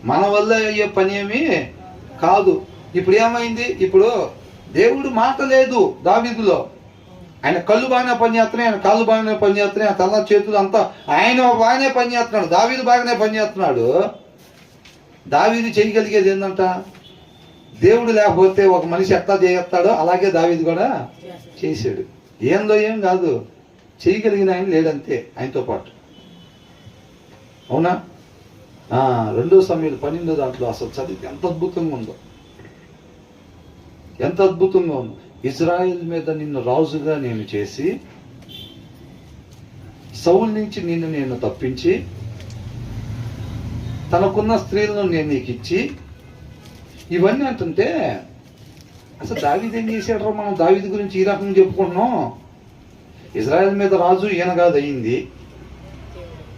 మన వల్ల అయ్యే పని ఏమి కాదు. ఇప్పుడు ఏమైంది? ఇప్పుడు దేవుడు మాట లేదు దావీదులో. ఆయన కళ్ళు బాగానే పనిచేస్తున్నాయి, ఆయన కాళ్ళు బాగానే పనిచేస్తున్నాయి, ఆయన తల చేతులు అంతా ఆయన బాగానే పనిచేస్తున్నాడు, దావీదు బాగానే పనిచేస్తున్నాడు. దావీదు చేయగలిగేది ఏంటంట? దేవుడు లేకపోతే ఒక మనిషి ఎట్లా చేస్తాడో అలాగే దావీదు కూడా చేశాడు. ఏందో ఏం కాదు, చేయగలిగిన ఆయన లేడంతే ఆయనతో పాటు. అవునా? 2 సమయాలు 12 దాంట్లో అసలు చదివి ఎంత అద్భుతంగా ఉందో, ఎంత అద్భుతంగా ఉందో. ఇజ్రాయెల్ మీద నిన్ను రాజుగా నేను చేసి, సౌలు నుంచి నిన్ను నేను తప్పించి, తనకున్న స్త్రీలను నేను నీకు ఇచ్చి, ఇవన్నీ అంటుంటే అసలు దావీదు ఏం చేశాడు? మనం దావీదు గురించి ఈ రకంగా చెప్పుకుంటున్నాం. ఇజ్రాయెల్ మీద రాజు ఈయన కాదు అయింది,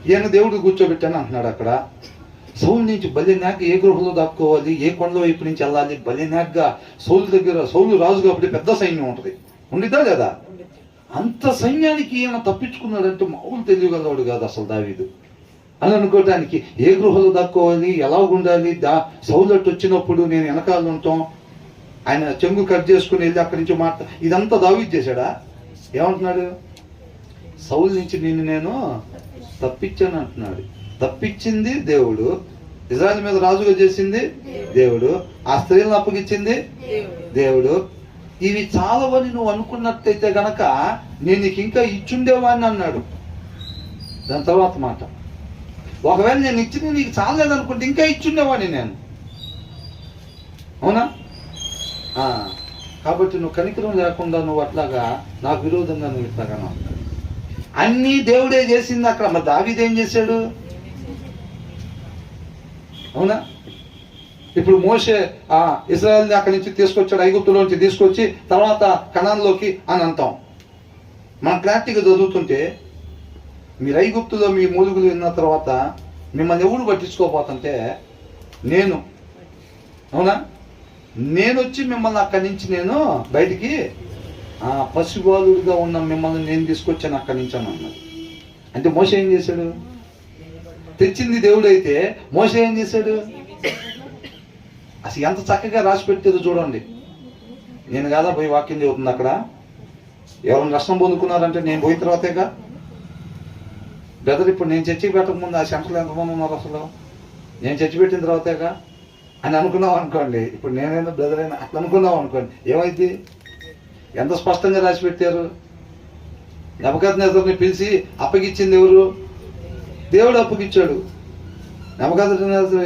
ఈయన దేవుడు కూర్చోబెట్టాను అంటున్నాడు అక్కడ. సౌలు నుంచి బలినాక ఏ గృహంలో దాక్కోవాలి, ఏ కొండ వైపు నుంచి వెళ్ళాలి, బలినాగ్గా సౌలు దగ్గర, సౌలు రాజు కాబట్టి పెద్ద సైన్యం ఉంటుంది, ఉండిద్దా లేదా? అంత సైన్యానికి ఈయన తప్పించుకున్నాడంటే మామూలు తెలియగలవాడు కాదు అసలు దావీదు అని అనుకోవటానికి. ఏ గృహంలో దాక్కోవాలి, ఎలా ఉండాలి, సౌలు అట్టు వచ్చినప్పుడు నేను వెనకాల ఉంటాం, ఆయన చెంగు కట్ చేసుకుని వెళ్ళి అక్కడి నుంచి ఇదంతా దావీదు చేశాడా? ఏమంటున్నాడు? సౌలు నుంచి నిన్ను నేను తప్పించాను అంటున్నాడు. తప్పించింది దేవుడు, ఇజ్రాయెల్ మీద రాజుగా చేసింది దేవుడు, ఆ స్త్రీలను అప్పగించింది దేవుడు. ఇవి చాలవని నువ్వు అనుకున్నట్టయితే గనక నేను నీకు ఇంకా ఇచ్చుండేవాడిని అన్నాడు. దాని తర్వాత మాట, ఒకవేళ నేను ఇచ్చింది నీకు చాలేదనుకుంటే ఇంకా ఇచ్చుండేవాడిని నేను. అవునా? కాబట్టి నువ్వు కనికరం లేకుండా నువ్వు అట్లాగా నాకు విరోధంగా నువ్వు ఇట్లాగా అన్నీ దేవుడే చేసింది అక్కడ. మరి దావీదు ఏం చేశాడు? అవునా? ఇప్పుడు మోషే ఇశ్రాయేలుని అక్కడి నుంచి తీసుకొచ్చాడు, ఐగుప్తులో నుంచి తీసుకొచ్చి తర్వాత కనాన్లోకి అని అంటాం. మనం క్లారిటీగా చదువుతుంటే, మీరు ఐగుప్తులో మీ మూలుగులు విన్న తర్వాత మిమ్మల్ని ఎవరు పట్టించుకోపోతుంటే నేను, అవునా, నేను వచ్చి మిమ్మల్ని అక్కడి నుంచి నేను బయటికి పసిబాలుడుగా ఉన్న మిమ్మల్ని నేను తీసుకొచ్చాను అక్కడి నుంచి అని అన్నది. అంటే మోషే ఏం చేశాడు? తెచ్చింది దేవుడు అయితే మోషే ఏం చేశాడు? అసలు ఎంత చక్కగా రాసి పెట్టేదో చూడండి. నేను కాదా పోయి వాక్యం చెబుతుంది అక్కడ. ఎవరైనా నష్టం పొందుకున్నారంటే నేను పోయిన తర్వాతేగా. బ్రదర్, ఇప్పుడు నేను చర్చికి పెట్టకముందు ఆ సెంటర్లో ఎంతమంది ఉన్నారు అసలు? నేను చర్చి పెట్టిన తర్వాతేగా అని అనుకున్నాం అనుకోండి. ఇప్పుడు నేనైనా బ్రదర్ అయినా అట్లా అనుకున్నాం అనుకోండి, ఏమైంది? ఎంత స్పష్టంగా రాసి పెట్టారు. నెబుకద్నెజరుని పిలిచి అప్పగిచ్చింది ఎవరు? దేవుడు అప్పగిచ్చాడు. నెబుకద్నెజరు